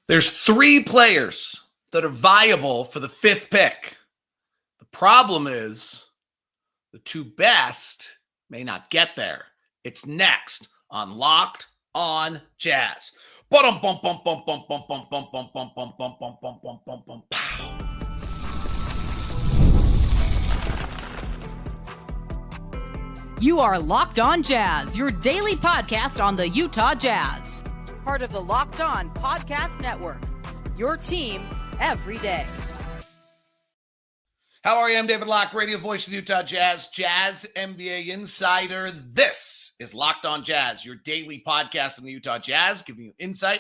There's three players that are viable for the fifth pick. The problem is the two best may not get there. It's next on Locked on Jazz. You are Locked on Jazz, your daily podcast on the Utah Jazz. Part of the Locked on Podcast Network, your team every day. How are you? I'm David Locke, radio voice of the Utah Jazz, Jazz NBA insider. This is Locked on Jazz, your daily podcast on the Utah Jazz, giving you insight,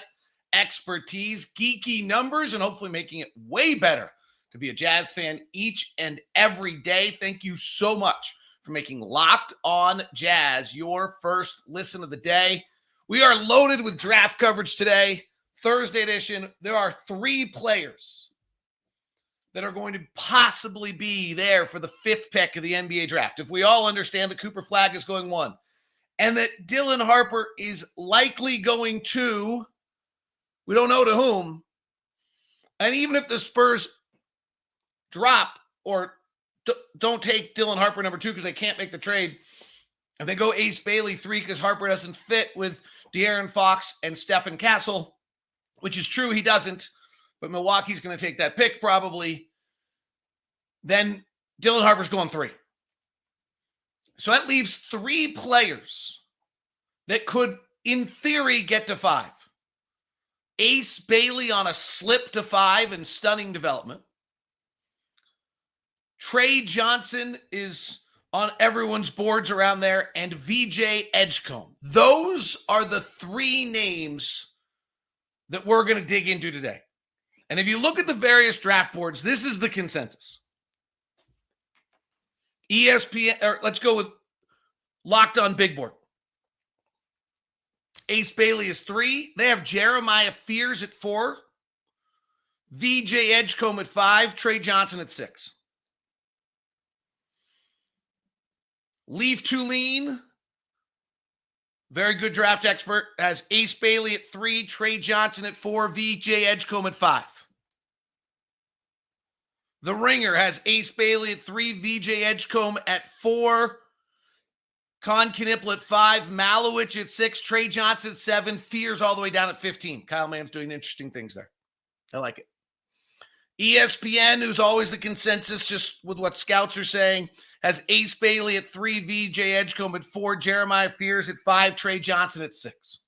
expertise, geeky numbers, and hopefully making it way better to be a Jazz fan each and every day. Thank you so much for making Locked on Jazz your first listen of the day. We are loaded with draft coverage today, Thursday edition. There are three players that are going to possibly be there for the fifth pick of the NBA draft. If we all understand that Cooper Flagg is going one and that Dylan Harper is likely going to, we don't know to whom, and even if the Spurs drop or don't take Dylan Harper number 2 because they can't make the trade, and they go Ace Bailey 3 because Harper doesn't fit with De'Aaron Fox and Stephen Castle, which is true, he doesn't, but Milwaukee's going to take that pick probably. Then Dylan Harper's going 3. So that leaves 3 players that could, in theory, get to 5. Ace Bailey on a slip to 5 and stunning development. Tre Johnson is on everyone's boards around there, and VJ Edgecombe. Those are the 3 names that we're going to dig into today. And if you look at the various draft boards, this is the consensus. ESPN, or let's go with Locked on Big Board. Ace Bailey is 3. They have Jeremiah Fears at 4. VJ Edgecombe at 5. Tre Johnson at 6. Leaf Tulane, very good draft expert, has Ace Bailey at 3, Tre Johnson at 4, VJ Edgecombe at 5. The Ringer has Ace Bailey at 3, VJ Edgecombe at 4, Con Knipple at 5, Malowich at 6, Tre Johnson at 7, Fears all the way down at 15. Kyle Mann's doing interesting things there. I like it. ESPN, who's always the consensus just with what scouts are saying, has Ace Bailey at 3, VJ Edgecombe at 4, Jeremiah Fears at 5, Tre Johnson at 6.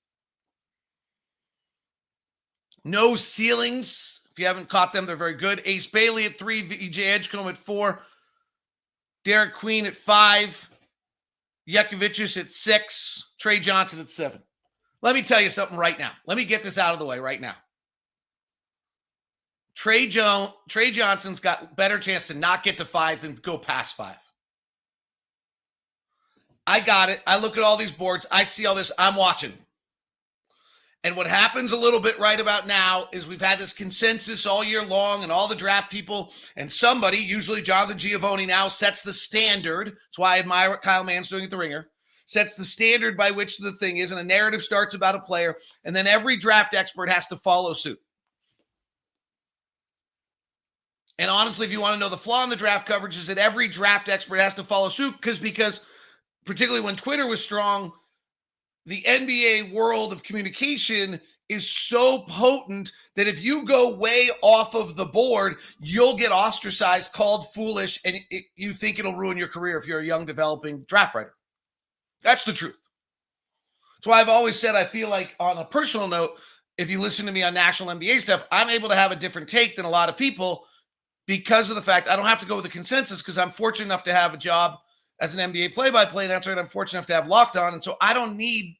No ceilings. If you haven't caught them, they're very good. Ace Bailey at 3, VJ Edgecombe at 4, Derek Queen at 5, Jekovic at 6, Tre Johnson at 7. Let me tell you something right now. Let me get this out of the way right now. Tre Johnson's got a better chance to not get to 5 than go past 5. I got it. I look at all these boards. I see all this. I'm watching. And what happens a little bit right about now is we've had this consensus all year long and all the draft people, and somebody, usually Jonathan Giovoni now, sets the standard. That's why I admire what Kyle Mann's doing at the Ringer. Sets the standard by which the thing is, and a narrative starts about a player, and then every draft expert has to follow suit. And honestly, if you want to know the flaw in the draft coverage is that every draft expert has to follow suit because particularly when Twitter was strong, the NBA world of communication is so potent that if you go way off of the board, you'll get ostracized, called foolish, and you think it'll ruin your career if you're a young developing draft writer. That's the truth. That's why I've always said I feel like, on a personal note, if you listen to me on national NBA stuff, I'm able to have a different take than a lot of people because of the fact I don't have to go with the consensus because I'm fortunate enough to have a job as an NBA play-by-play announcer, and I'm fortunate enough to have Locked On, and so I don't need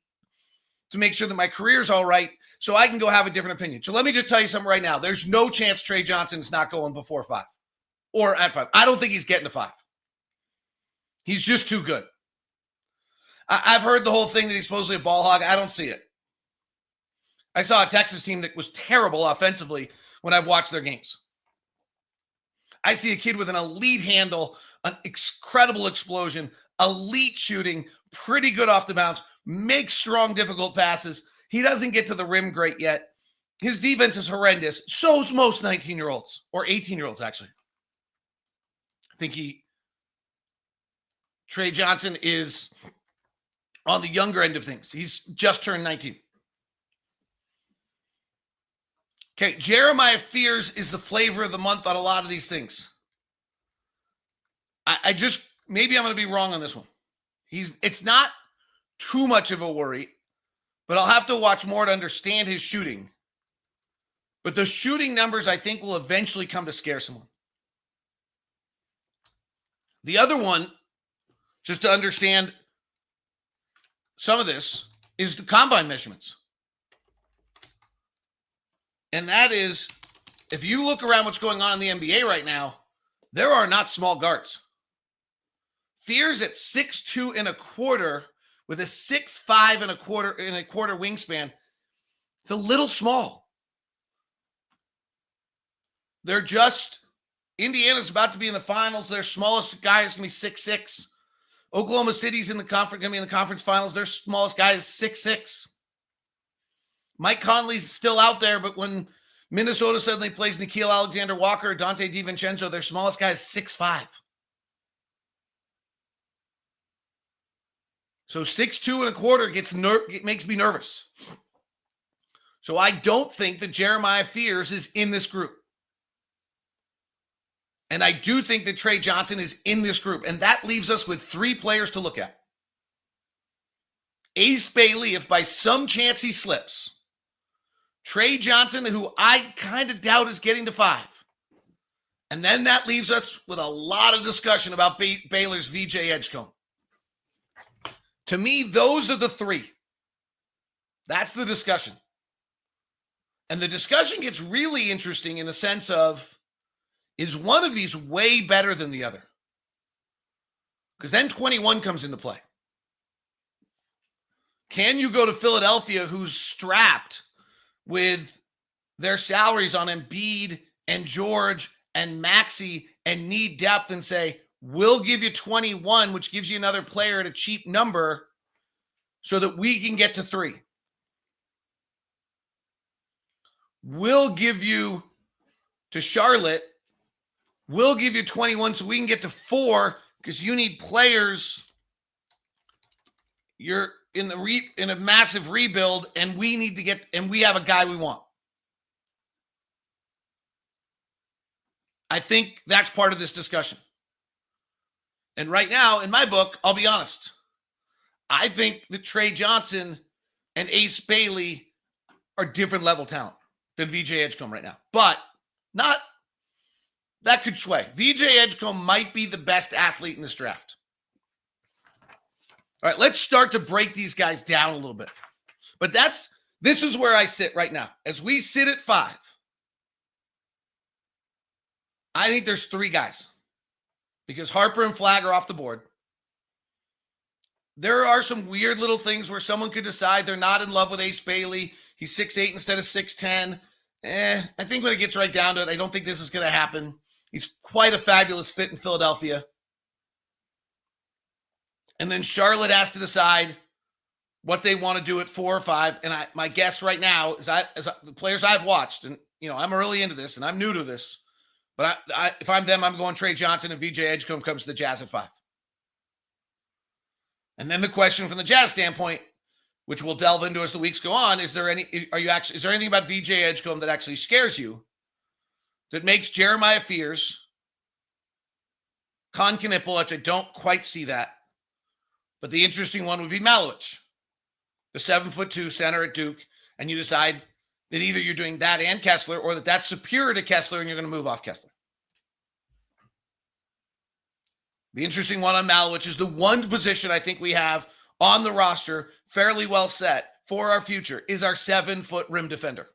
to make sure that my career's all right so I can go have a different opinion. So let me just tell you something right now. There's no chance Tre Johnson's not going before 5 or at 5. I don't think he's getting to 5. He's just too good. I've heard the whole thing that he's supposedly a ball hog. I don't see it. I saw a Texas team that was terrible offensively when I've watched their games. I see a kid with an elite handle, an incredible explosion, elite shooting, pretty good off the bounce, makes strong, difficult passes. He doesn't get to the rim great yet. His defense is horrendous. So's most 19-year-olds or 18-year-olds, actually. I think Tre Johnson is on the younger end of things. He's just turned 19. Okay, Jeremiah Fears is the flavor of the month on a lot of these things. I just, maybe I'm going to be wrong on this one. It's not too much of a worry, but I'll have to watch more to understand his shooting. But the shooting numbers, I think, will eventually come to scare someone. The other one, just to understand some of this, is the combine measurements. And that is, if you look around what's going on in the NBA right now, there are not small guards. Fears at 6'2" and a quarter with a 6'5" and a quarter wingspan. It's a little small. They're just, Indiana's about to be in the finals. Their smallest guy is going to be 6'6". Oklahoma City's going to be in the conference finals. Their smallest guy is 6'6". Mike Conley's still out there, but when Minnesota suddenly plays Nickeil Alexander-Walker or Dante DiVincenzo, their smallest guy is 6'5". So 6'2" and a quarter it makes me nervous. So I don't think that Jeremiah Fears is in this group. And I do think that Tre Johnson is in this group. And that leaves us with 3 players to look at. Ace Bailey, if by some chance he slips. Tre Johnson, who I kind of doubt is getting to 5. And then that leaves us with a lot of discussion about Baylor's VJ Edgecombe. To me, those are the 3. That's the discussion. And the discussion gets really interesting in the sense of, is one of these way better than the other? Because then 21 comes into play. Can you go to Philadelphia, who's strapped with their salaries on Embiid and George and Maxey and need depth, and say, we'll give you 21, which gives you another player at a cheap number so that we can get to 3. We'll give you to Charlotte. We'll give you 21 so we can get to 4 because you need players. You're in a massive rebuild, and we need to get, and we have a guy we want. I think that's part of this discussion. And right now, in my book, I'll be honest, I think that Tre Johnson and Ace Bailey are different level talent than VJ Edgecombe right now. But that could sway. VJ Edgecombe might be the best athlete in this draft. All right, let's start to break these guys down a little bit. But this is where I sit right now. As we sit at 5, I think there's 3 guys. Because Harper and Flagg are off the board. There are some weird little things where someone could decide they're not in love with Ace Bailey. He's 6'8" instead of 6'10". I think when it gets right down to it, I don't think this is going to happen. He's quite a fabulous fit in Philadelphia. And then Charlotte has to decide what they want to do at 4 or 5. And my guess right now is the players I've watched, and I'm early into this and I'm new to this, but if I'm them, I'm going Tre Johnson, and VJ Edgecombe comes to the Jazz at 5. And then the question from the Jazz standpoint, which we'll delve into as the weeks go on, is there anything about VJ Edgecombe that actually scares you, that makes Jeremiah Fears Con Knipple, which I don't quite see that. But the interesting one would be Malowich, the 7'2" center at Duke, and you decide that either you're doing that and Kessler, or that's superior to Kessler and you're going to move off Kessler. The interesting one on Malowich is the one position I think we have on the roster fairly well set for our future is our 7-foot rim defender.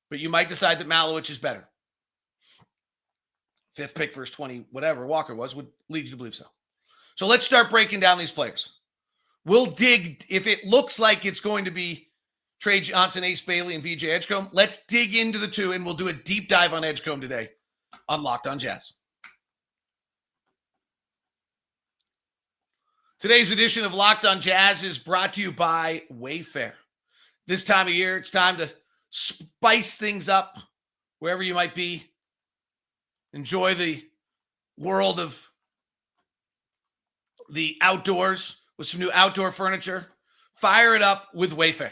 But you might decide that Malowich is better. 5th pick versus 20, whatever Walker was, would lead you to believe so. So let's start breaking down these players. We'll dig, if it looks like it's going to be Tre Johnson, Ace Bailey, and VJ Edgecombe, let's dig into the 2, and we'll do a deep dive on Edgecombe today on Locked On Jazz. Today's edition of Locked On Jazz is brought to you by Wayfair. This time of year, it's time to spice things up wherever you might be. Enjoy the world of the outdoors with some new outdoor furniture. Fire it up with Wayfair.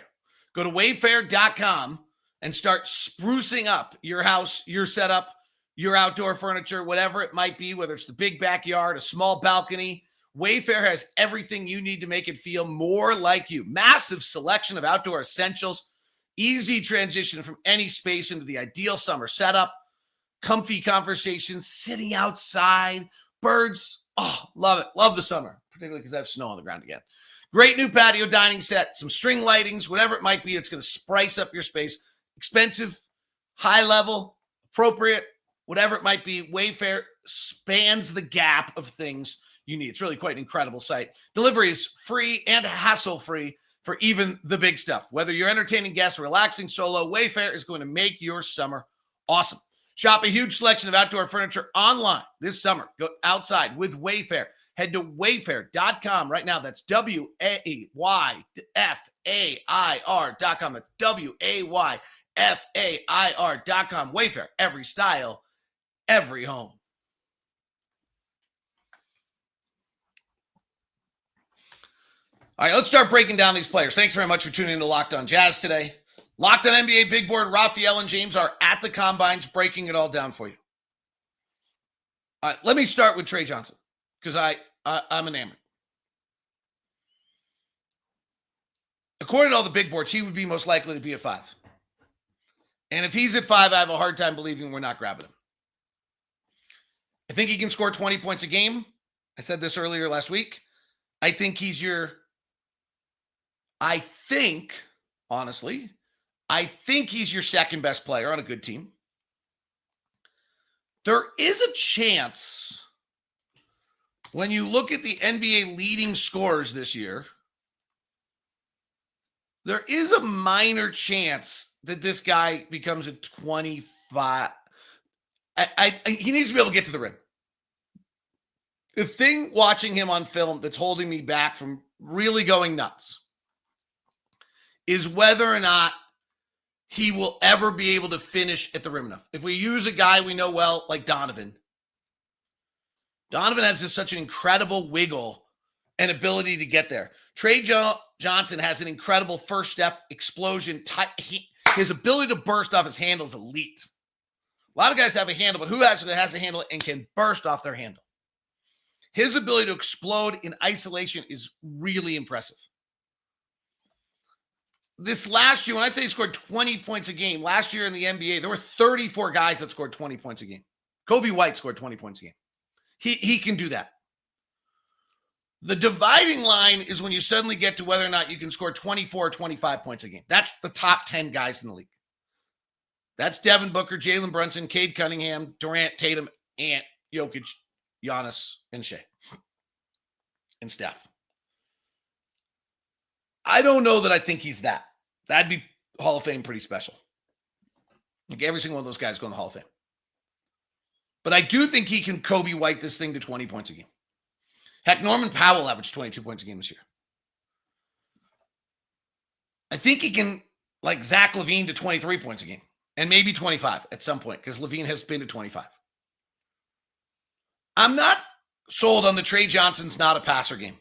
Go to wayfair.com and start sprucing up your house, your setup, your outdoor furniture, whatever it might be, whether it's the big backyard, a small balcony. Wayfair has everything you need to make it feel more like you. Massive selection of outdoor essentials, easy transition from any space into the ideal summer setup, comfy conversations, sitting outside, birds. Oh, love it. Love the summer, particularly because I have snow on the ground again. Great new patio dining set, some string lightings, whatever it might be. It's going to spice up your space. Expensive, high level, appropriate, whatever it might be. Wayfair spans the gap of things you need. It's really quite an incredible site. Delivery is free and hassle-free for even the big stuff. Whether you're entertaining guests or relaxing solo, Wayfair is going to make your summer awesome. Shop a huge selection of outdoor furniture online this summer. Go outside with Wayfair. Head to wayfair.com right now. That's WAYFAIR.com. That's WAYFAIR.com. Wayfair, every style, every home. All right, let's start breaking down these players. Thanks very much for tuning in to Locked On Jazz today. Locked On NBA Big Board, Raphael and James are at the combines breaking it all down for you. All right, let me start with Tre Johnson because I'm enamored. According to all the big boards, he would be most likely to be at 5. And if he's at 5, I have a hard time believing we're not grabbing him. I think he can score 20 points a game. I said this earlier last week. I think he's your second best player on a good team. There is a chance when you look at the NBA leading scorers this year, there is a minor chance that this guy becomes a 25. He needs to be able to get to the rim. The thing watching him on film that's holding me back from really going nuts is whether or not he will ever be able to finish at the rim enough. If we use a guy we know well, like Donovan has just such an incredible wiggle and ability to get there. Tre Johnson has an incredible first step explosion. His ability to burst off his handle is elite. A lot of guys have a handle, but who has a handle and can burst off their handle? His ability to explode in isolation is really impressive. This last year, when I say he scored 20 points a game, last year in the NBA, there were 34 guys that scored 20 points a game. Kobe White scored 20 points a game. He can do that. The dividing line is when you suddenly get to whether or not you can score 24 or 25 points a game. That's the top 10 guys in the league. That's Devin Booker, Jalen Brunson, Cade Cunningham, Durant, Tatum, Ant, Jokic, Giannis, and Shea, and Steph. I don't know that I think he's that. That'd be Hall of Fame pretty special. Like every single one of those guys go in the Hall of Fame. But I do think he can Kobe White this thing to 20 points a game. Heck, Norman Powell averaged 22 points a game this year. I think he can like Zach LaVine to 23 points a game. And maybe 25 at some point because LaVine has been to 25. I'm not sold on the Tre Johnson's not a passer game.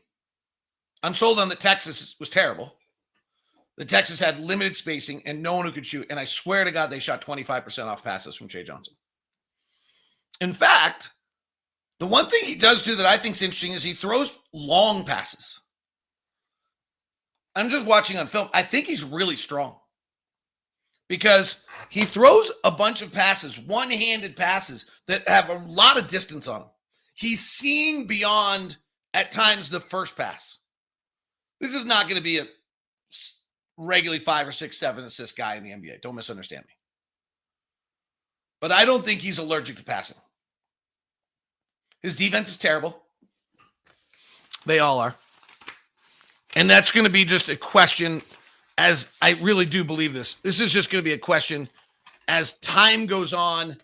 I'm sold on the Texas was terrible. The Texas had limited spacing and no one who could shoot. And I swear to God, they shot 25% off passes from Tre Johnson. In fact, the one thing he does do that I think is interesting is he throws long passes. I'm just watching on film. I think he's really strong because he throws a bunch of passes, one-handed passes that have a lot of distance on them. He's seeing beyond, at times, the first pass. This is not going to be a regularly 5 or 6, 7 assist guy in the NBA. Don't misunderstand me. But I don't think he's allergic to passing. His defense is terrible. They all are. And that's going to be just a question, as I really do believe this. This is just going to be a question as time goes on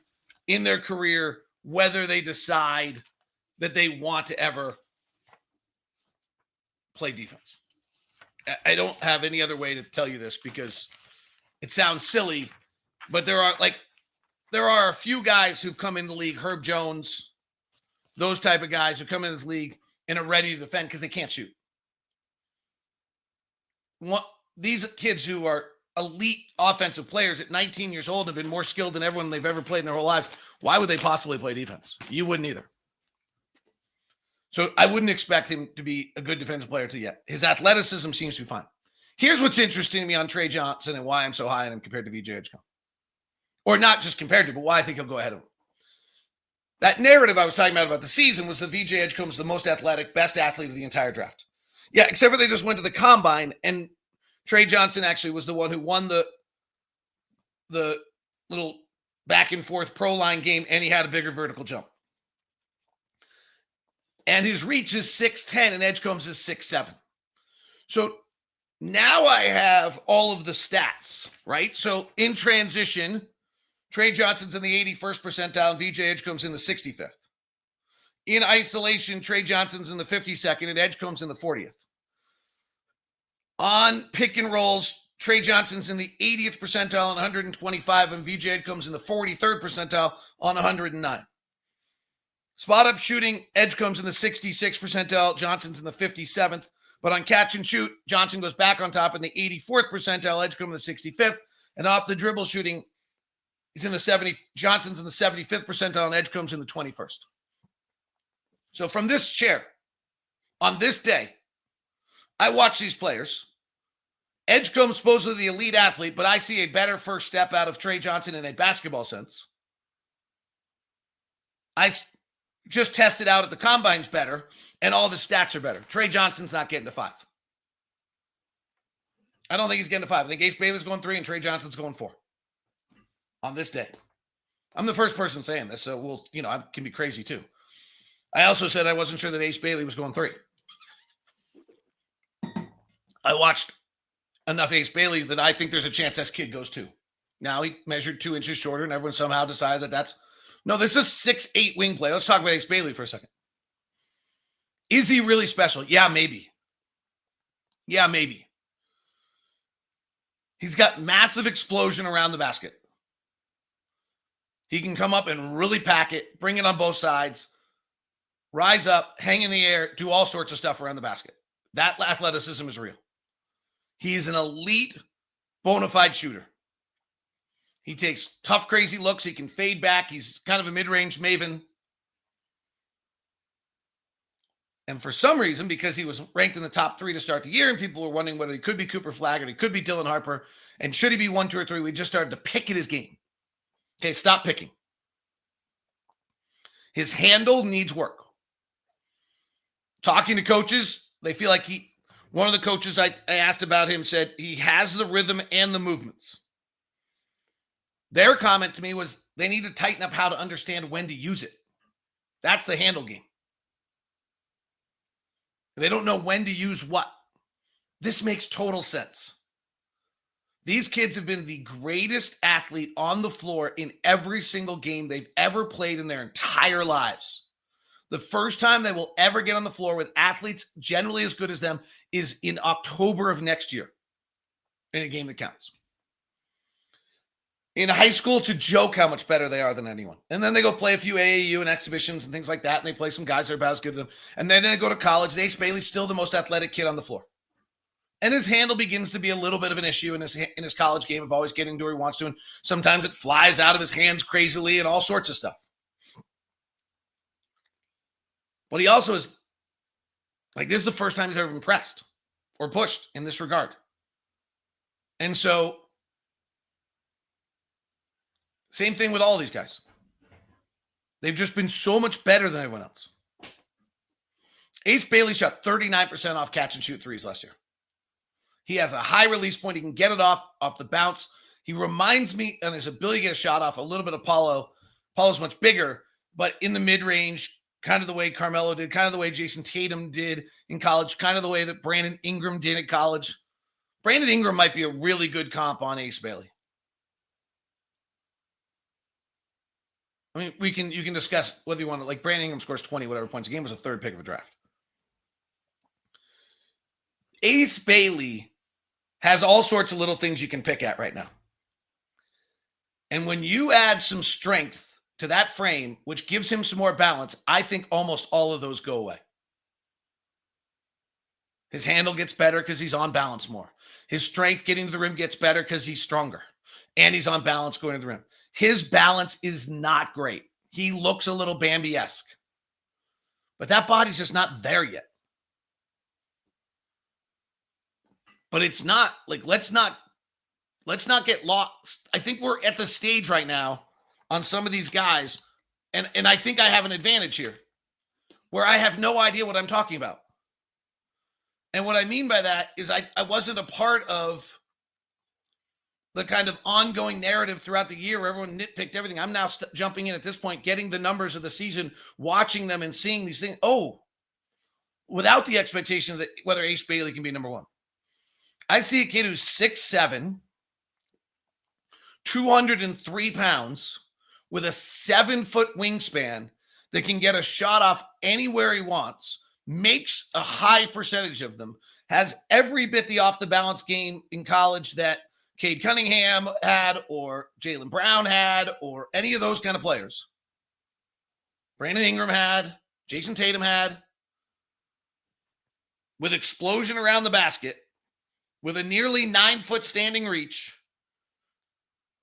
in their career, whether they decide that they want to ever play defense. I don't have any other way to tell you this because it sounds silly, but there are a few guys who've come in the league, Herb Jones, those type of guys who come in this league and are ready to defend because they can't shoot. These kids who are elite offensive players at 19 years old have been more skilled than everyone they've ever played in their whole lives. Why would they possibly play defense? You wouldn't either. So I wouldn't expect him to be a good defensive player yet. His athleticism seems to be fine. Here's what's interesting to me on Tre Johnson and why I'm so high on him compared to VJ Edgecombe. Or not just compared to, but why I think he'll go ahead of him. That narrative I was talking about the season was that VJ Edgecombe's the most athletic, best athlete of the entire draft. Yeah, except for they just went to the combine, and Tre Johnson actually was the one who won the little back and forth pro line game, and he had a bigger vertical jump. And his reach is 6'10", and Edgecombe's is 6'7". So now I have all of the stats, right? So in transition, Tre Johnson's in the 81st percentile, and VJ Edgecombe's in the 65th. In isolation, Tre Johnson's in the 52nd, and Edgecombe's in the 40th. On pick and rolls, Tre Johnson's in the 80th percentile on 125, and VJ Edgecombe's in the 43rd percentile on 109. Spot up shooting, Edgecombe's in the 66th percentile, Johnson's in the 57th. But on catch and shoot, Johnson goes back on top in the 84th percentile, Edgecombe in the 65th. And off the dribble shooting, he's in the 70. Johnson's in the 75th percentile, and Edgecombe's in the 21st. So from this chair, on this day, I watch these players. Edgecombe's supposedly the elite athlete, but I see a better first step out of Tre Johnson in a basketball sense. I just tested out at the combines better, and all of his stats are better. Tre Johnson's not getting to 5. I don't think he's getting to 5. I think Ace Bailey's going 3 and Tre Johnson's going 4 on this day. I'm the first person saying this, so I can be crazy too. I also said I wasn't sure that Ace Bailey was going 3. I watched enough Ace Bailey that I think there's a chance this kid goes 2. Now he measured 2 inches shorter, and everyone somehow decided this is 6'8" wing play. Let's talk about Ace Bailey for a second. Is he really special? Yeah, maybe. He's got massive explosion around the basket. He can come up and really pack it, bring it on both sides, rise up, hang in the air, do all sorts of stuff around the basket. That athleticism is real. He's an elite, bona fide shooter. He takes tough, crazy looks. He can fade back. He's kind of a mid-range maven. And for some reason, because he was ranked in the top 3 to start the year, and people were wondering whether he could be Cooper Flagg or he could be Dylan Harper, and should he be 1, 2, or 3, we just started to pick at his game. Okay, stop picking. His handle needs work. Talking to coaches, they feel like one of the coaches I asked about him said he has the rhythm and the movements. Their comment to me was they need to tighten up how to understand when to use it. That's the handle game. They don't know when to use what. This makes total sense. These kids have been the greatest athlete on the floor in every single game they've ever played in their entire lives. The first time they will ever get on the floor with athletes generally as good as them is in October of next year in a game that counts. In high school, to joke how much better they are than anyone. And then they go play a few AAU and exhibitions and things like that, and they play some guys that are about as good as them. And then they go to college, and Ace Bailey's still the most athletic kid on the floor. And his handle begins to be a little bit of an issue in his college game of always getting to where he wants to. And sometimes it flies out of his hands crazily and all sorts of stuff. But he also is, this is the first time he's ever been pressed or pushed in this regard. And so, same thing with all these guys. They've just been so much better than everyone else. Ace Bailey shot 39% off catch and shoot threes last year. He has a high release point. He can get it off the bounce. He reminds me on his ability to get a shot off a little bit of Paulo. Paulo's much bigger, but in the mid-range, kind of the way Carmelo did, kind of the way Jason Tatum did in college, kind of the way that Brandon Ingram did at college. Brandon Ingram might be a really good comp on Ace Bailey. I mean, you can discuss whether you want to, Brandon Ingram scores 20, whatever points a game, was a 3rd pick of a draft. Ace Bailey has all sorts of little things you can pick at right now. And when you add some strength to that frame, which gives him some more balance, I think almost all of those go away. His handle gets better because he's on balance more. His strength getting to the rim gets better because he's stronger. And he's on balance going to the rim. His balance is not great. He looks a little Bambi-esque. But that body's just not there yet. But it's not like, let's not get lost. I think we're at the stage right now on some of these guys, and I think I have an advantage here where I have no idea what I'm talking about. And what I mean by that is I wasn't a part of the kind of ongoing narrative throughout the year where everyone nitpicked everything. I'm now jumping in at this point, getting the numbers of the season, watching them and seeing these things. Oh, without the expectation that whether Ace Bailey can be number one. I see a kid who's 6'7", 203 pounds, with a 7-foot wingspan that can get a shot off anywhere he wants, makes a high percentage of them, has every bit the off-the-balance game in college that Cade Cunningham had or Jaylen Brown had or any of those kind of players. Brandon Ingram had, Jason Tatum had, with explosion around the basket, with a nearly 9-foot standing reach,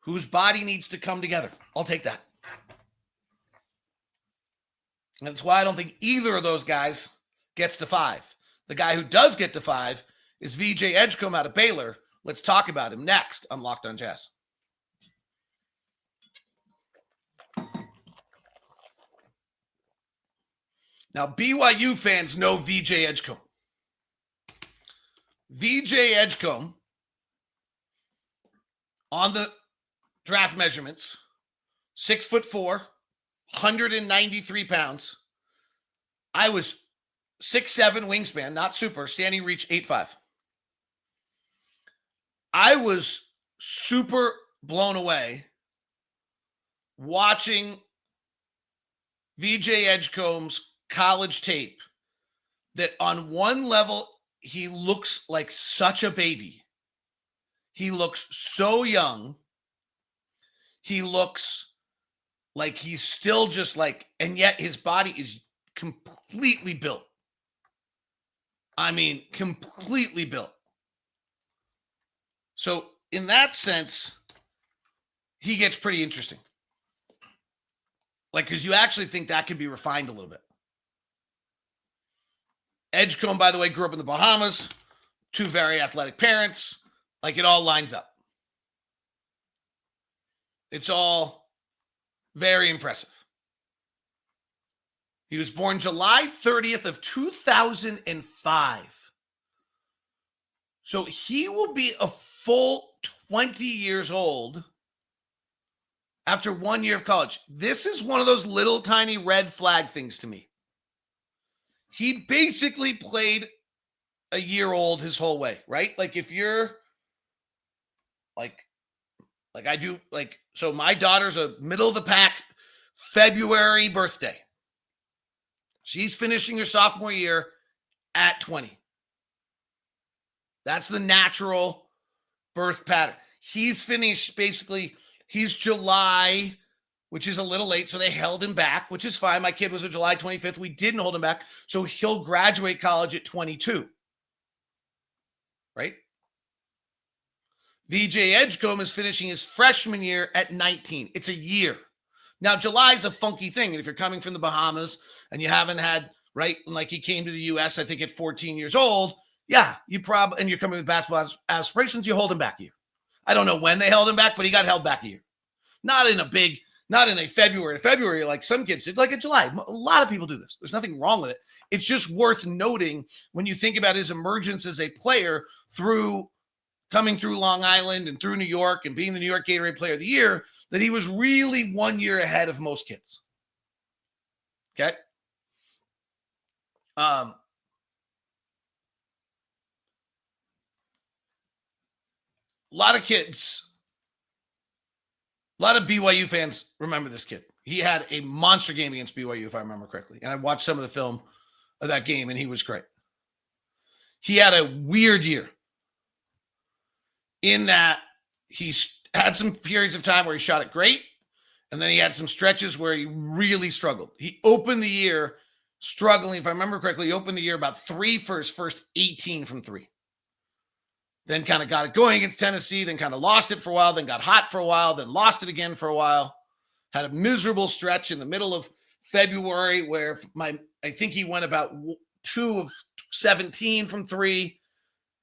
whose body needs to come together. I'll take that. And that's why I don't think either of those guys gets to 5. The guy who does get to 5 is VJ Edgecombe out of Baylor. Let's talk about him next on Locked on Jazz. Now, BYU fans know VJ Edgecombe. VJ Edgecombe, on the draft measurements, 6'4", 193 pounds. I was 6'7" wingspan, not super, standing reach 8'5". I was super blown away watching VJ Edgecombe's college tape, that on one level, he looks like such a baby. He looks so young. He looks like he's still just like, and yet his body is completely built. I mean, completely built. So in that sense, he gets pretty interesting. Like, because you actually think that could be refined a little bit. Edgecombe, by the way, grew up in the Bahamas, 2 very athletic parents. Like, it all lines up. It's all very impressive. He was born July 30th of 2005. So he will be a full 20 years old after 1 year of college. This is one of those little tiny red flag things to me. He basically played a year old his whole way, right? Like, if you're like I do, like, so my daughter's a middle of the pack February birthday. She's finishing her sophomore year at 20. That's the natural birth pattern. He's finished basically, he's July, which is a little late, so they held him back, which is fine. My kid was a July 25th. We didn't hold him back, so he'll graduate college at 22, right? VJ Edgecombe is finishing his freshman year at 19. It's a year. Now, July is a funky thing, and if you're coming from the Bahamas and you haven't had, right, like he came to the U.S., I think at 14 years old, yeah, you probably, and you're coming with basketball aspirations, you hold him back a year. I don't know when they held him back, but he got held back a year. Not in a February like some kids did, like in July. A lot of people do this. There's nothing wrong with it. It's just worth noting when you think about his emergence as a player through coming through Long Island and through New York and being the New York Gatorade Player of the Year, that he was really 1 year ahead of most kids. Okay? A lot of kids, a lot of BYU fans remember this kid. He had a monster game against BYU, if I remember correctly. And I watched some of the film of that game, and he was great. He had a weird year in that he had some periods of time where he shot it great, and then he had some stretches where he really struggled. He opened the year struggling. If I remember correctly, he opened the year about 3 for his first 18 from 3. Then kind of got it going against Tennessee, then kind of lost it for a while, then got hot for a while, then lost it again for a while. Had a miserable stretch in the middle of February where I think he went about 2 of 17 from 3.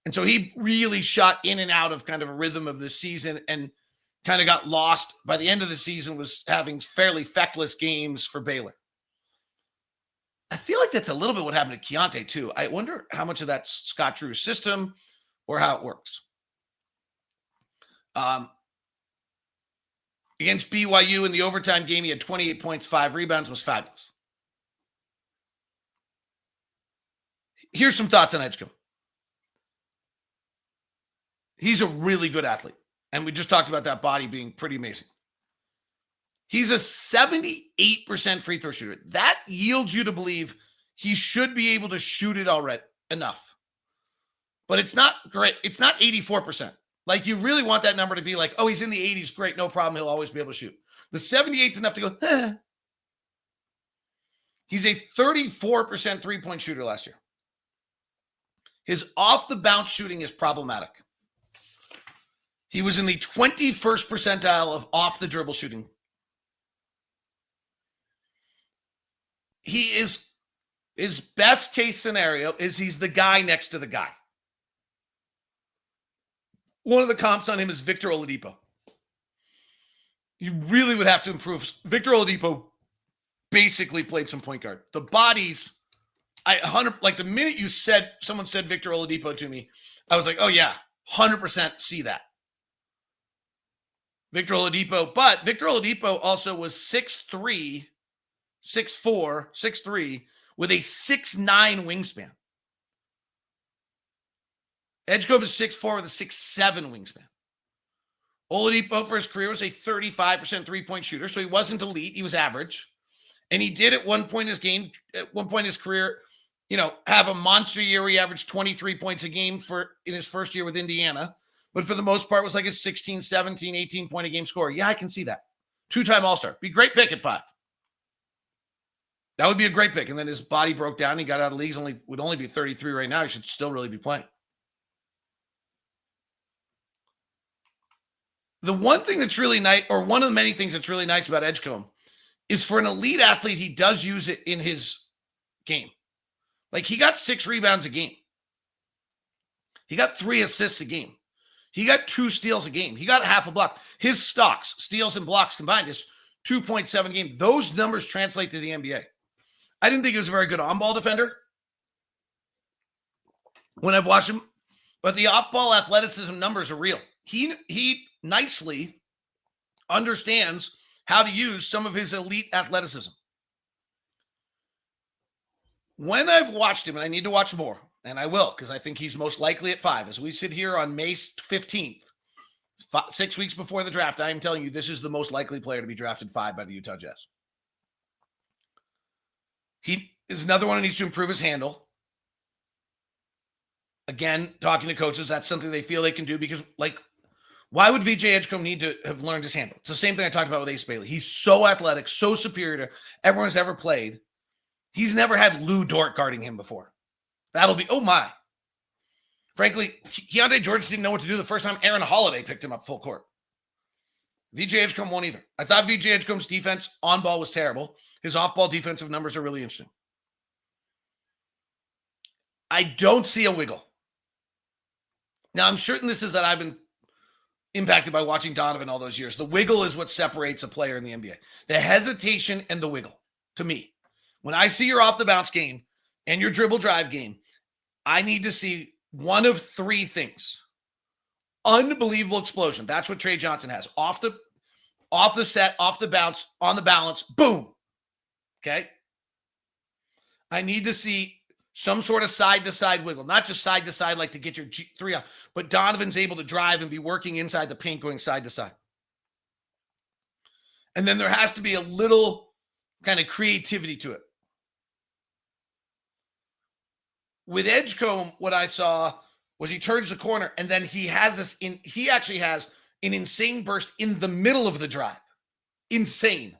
And so he really shot in and out of kind of a rhythm of the season and kind of got lost. By the end of the season, was having fairly feckless games for Baylor. I feel like that's a little bit what happened to Keontae too. I wonder how much of that's Scott Drew's system or how it works. Against BYU in the overtime game, he had 28 points, 5 rebounds, was fabulous. Here's some thoughts on Edgecomb. He's a really good athlete. And we just talked about that body being pretty amazing. He's a 78% free throw shooter. That yields you to believe he should be able to shoot it already enough. But it's not great. It's not 84%. Like, you really want that number to be like, oh, he's in the 80s. Great. No problem. He'll always be able to shoot. The 78's enough to go, eh. He's a 34% three-point shooter last year. His off-the-bounce shooting is problematic. He was in the 21st percentile of off-the-dribble shooting. His best case scenario is he's the guy next to the guy. One of the comps on him is Victor Oladipo. You really would have to improve. Victor Oladipo basically played some point guard. The bodies, like the minute someone said Victor Oladipo to me, I was like, oh yeah, 100% see that. Victor Oladipo also was 6'3", 6'4", 6'3", with a 6'9" wingspan. Edgecomb is 6'4" with a 6'7" wingspan. Oladipo for his career was a 35% three-point shooter, so he wasn't elite. He was average. And he did at one point in his career, have a monster year where he averaged 23 points a game in his first year with Indiana. But for the most part, was like a 16, 17, 18 point a game scorer. Yeah, I can see that. 2-time All-Star. Be a great pick at 5. That would be a great pick. And then his body broke down. He got out of the league. Would only be 33 right now. He should still really be playing. The one thing that's really nice, or one of the many things that's really nice about Edgecomb, is for an elite athlete, he does use it in his game. Like, he got 6 rebounds a game. He got 3 assists a game. He got 2 steals a game. He got half a block. His stocks, steals and blocks combined, is 2.7 a game. Those numbers translate to the NBA. I didn't think he was a very good on-ball defender when I've watched him, but the off-ball athleticism numbers are real. He nicely understands how to use some of his elite athleticism. When I've watched him, and I need to watch more, and I will, because I think he's most likely at 5. As we sit here on May 15th, 6 weeks before the draft, I am telling you this is the most likely player to be drafted 5 by the Utah Jazz. He is another one who needs to improve his handle. Again, talking to coaches, that's something they feel they can do because, why would VJ Edgecombe need to have learned his handle? It's the same thing I talked about with Ace Bailey. He's so athletic, so superior to everyone who's ever played. He's never had Lou Dort guarding him before. That'll be, oh my. Frankly, Keontae George didn't know what to do the first time Aaron Holiday picked him up full court. VJ Edgecombe won't either. I thought VJ Edgecombe's defense on ball was terrible. His off-ball defensive numbers are really interesting. I don't see a wiggle. Now, I'm certain this is that I've been impacted by watching Donovan all those years. The wiggle is what separates a player in the NBA. The hesitation and the wiggle, to me. When I see your off-the-bounce game and your dribble drive game, I need to see one of 3 things. Unbelievable explosion. That's what Tre Johnson has. Off the set, off the bounce, on the balance, boom. Okay? I need to see some sort of side-to-side wiggle. Not just side-to-side like to get your 3 up, but Donovan's able to drive and be working inside the paint going side-to-side. And then there has to be a little kind of creativity to it. With Edgecombe, what I saw was he turns the corner and then he actually has an insane burst in the middle of the drive. Insane.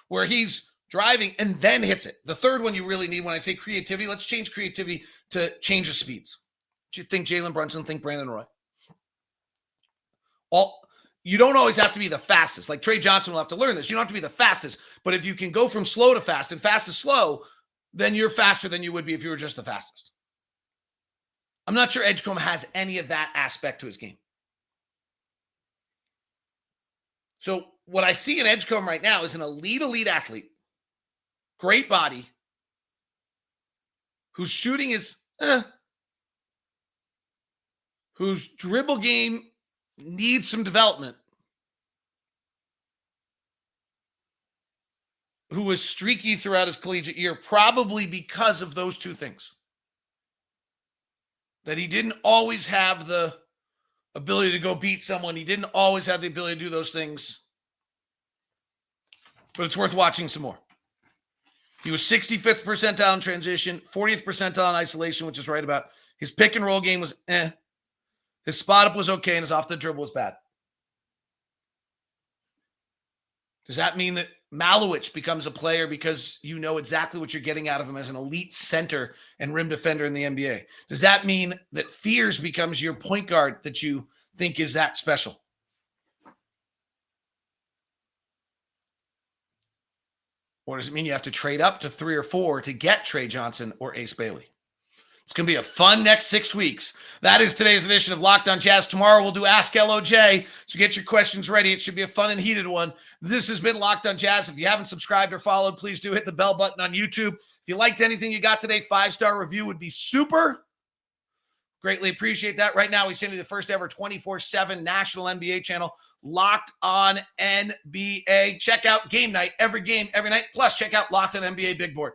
Where he's driving and then hits it. The third one you really need when I say creativity, let's change creativity to change of speeds. Do you think Jalen Brunson, think Brandon Roy? You don't always have to be the fastest. Like Tre Johnson will have to learn this. You don't have to be the fastest, but if you can go from slow to fast and fast to slow, then you're faster than you would be if you were just the fastest. I'm not sure Edgecomb has any of that aspect to his game. So what I see in Edgecomb right now is an elite athlete, great body, whose shooting is whose dribble game needs some development, who was streaky throughout his collegiate year, probably because of those two things. That he didn't always have the ability to go beat someone. He didn't always have the ability to do those things. But it's worth watching some more. He was 65th percentile in transition, 40th percentile in isolation, which is right about. His pick and roll game was His spot up was okay, and his off the dribble was bad. Does that mean that Malowich becomes a player because you know exactly what you're getting out of him as an elite center and rim defender in the NBA? Does that mean that Fears becomes your point guard that you think is that special? Or does it mean you have to trade up to 3 or 4 to get Tre Johnson or Ace Bailey? It's going to be a fun next 6 weeks. That is today's edition of Locked On Jazz. Tomorrow we'll do Ask LOJ, so get your questions ready. It should be a fun and heated one. This has been Locked On Jazz. If you haven't subscribed or followed, please do hit the bell button on YouTube. If you liked anything you got today, 5-star review would be super. Greatly appreciate that. Right now, we send you the first ever 24/7 national NBA channel, Locked On NBA. Check out Game Night, every game, every night. Plus, check out Locked On NBA Big Board.